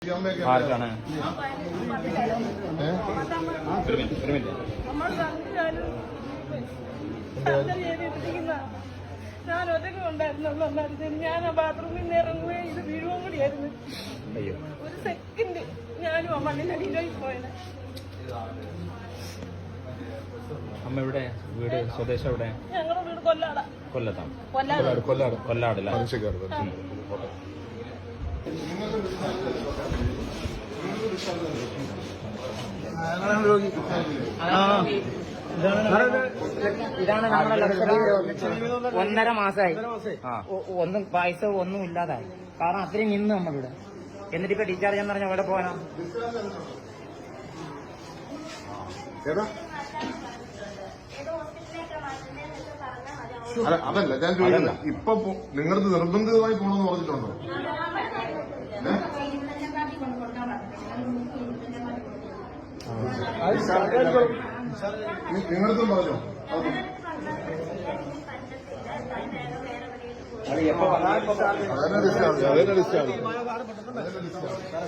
ആർക്കാണ്? ഞാൻ ഒറ്റയ്ക്ക് ഉണ്ടായിരുന്നുള്ളൂ. ഞാൻ ആ ബാത്റൂമിൽ നിന്ന് ഇറങ്ങുകയും ഇത് വീഴുവും കൂടിയായിരുന്നു. ഒരു സെക്കൻഡ് ഞാനും ആ മണ്ണിനടിയിലായി പോയത്. അമ്മ എവിടെ? വീട് സ്വദേശം എവിടെ? ഞങ്ങളുടെ വീട് കൊല്ലാടാ. കൊല്ലത്താണ്. കൊല്ലാടല്ല. ഇതാണ് നമ്മുടെ ലക്ഷറി. 1.5 മാസമായി. ഒന്നും പൈസ ഒന്നും ഇല്ലാതായി. കാരണം അത്രയും നിന്ന് നമ്മളിവിടെ. എന്നിട്ടിപ്പോ ഡിസ്ചാർജ് എന്ന് പറഞ്ഞാൽ എവിടെ പോകാനാ? അതല്ല ഞാൻ ചോദിക്കുന്നത്, ഇപ്പൊ നിങ്ങൾക്ക് നിർബന്ധിതമായി പോകണമെന്ന് പറഞ്ഞിട്ടുണ്ടോ? നിങ്ങളടുത്തും പറഞ്ഞോ? അതന്നെ ഡിസ്ചാർജ്